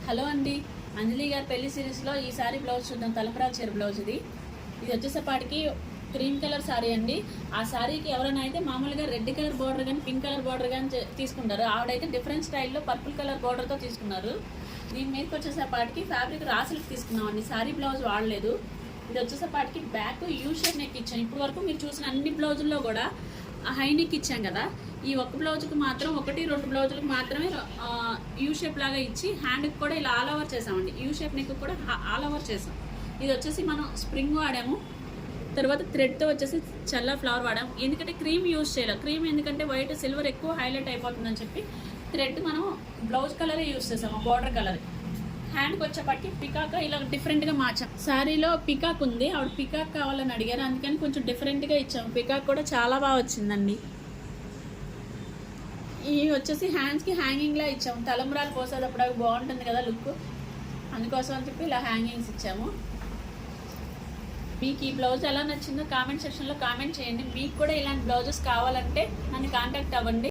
Hello అండి, అంజలి గారి పెళ్లి సిరీస్లో ఈ సారీ బ్లౌజ్ చూద్దాం. తలంబ్రాల చీర బ్లౌజ్ ఇది వచ్చేసేపాటికి క్రీమ్ కలర్ సారీ అండి. ఆ సారీకి ఎవరైనా అయితే మామూలుగా రెడ్ కలర్ బార్డర్ కానీ పింక్ కలర్ బార్డర్ కానీ తీసుకుంటారు. ఆవిడైతే డిఫరెంట్ స్టైల్లో పర్పుల్ కలర్ బార్డర్తో తీసుకున్నారు. దీని మీదకి వచ్చేసేపాటికి ఫ్యాబ్రిక్ రాసులకు తీసుకున్నామండి. సారీ బ్లౌజ్ వాడలేదు. ఇది వచ్చేసేపాటికి బ్యాక్ యూ షేప్ నెక్ ఇచ్చాం. ఇప్పుడు వరకు మీరు చూసిన అన్ని బ్లౌజుల్లో కూడా హై నెక్ ఇచ్చాం కదా, ఈ ఒక్క బ్లౌజ్కి మాత్రం 1-2 బ్లౌజులకు మాత్రమే యూ షేప్ లాగా ఇచ్చి హ్యాండ్కి కూడా ఇలా ఆల్ ఓవర్ చేసామండి. యూ షేప్ నెక్ కూడా ఆల్ ఓవర్ చేసాం. ఇది వచ్చేసి మనం స్ప్రింగ్ వాడాము, తర్వాత థ్రెడ్తో వచ్చేసి చల్ల ఫ్లవర్ వాడాము. ఎందుకంటే క్రీమ్ యూజ్ చేయాలి. క్రీమ్ ఎందుకంటే వైట్ సిల్వర్ ఎక్కువ హైలైట్ అయిపోతుందని చెప్పి థ్రెడ్ మనం బ్లౌజ్ కలరే యూజ్ చేసాము, బార్డర్ కలర్. హ్యాండ్కి వచ్చేపట్టి పికాక్ ఇలా డిఫరెంట్గా మార్చాం. శారీలో పికాక్ ఉంది, ఆవిడ పికాక్ కావాలని అడిగారు, అందుకని కొంచెం డిఫరెంట్గా ఇచ్చాము. పికాక్ కూడా చాలా బాగా వచ్చిందండి. ఇవి వచ్చేసి హ్యాండ్స్కి హ్యాంగింగ్లా ఇచ్చాము. తలంబ్రాలు పోసేటప్పుడు అవి బాగుంటుంది కదా లుక్, అందుకోసం అని చెప్పి ఇలా హ్యాంగింగ్స్ ఇచ్చాము. మీకు ఈ బ్లౌజ్ ఎలా నచ్చిందో కామెంట్ సెక్షన్లో కామెంట్ చేయండి. మీకు కూడా ఇలాంటి బ్లౌజెస్ కావాలంటే నన్ను కాంటాక్ట్ అవ్వండి.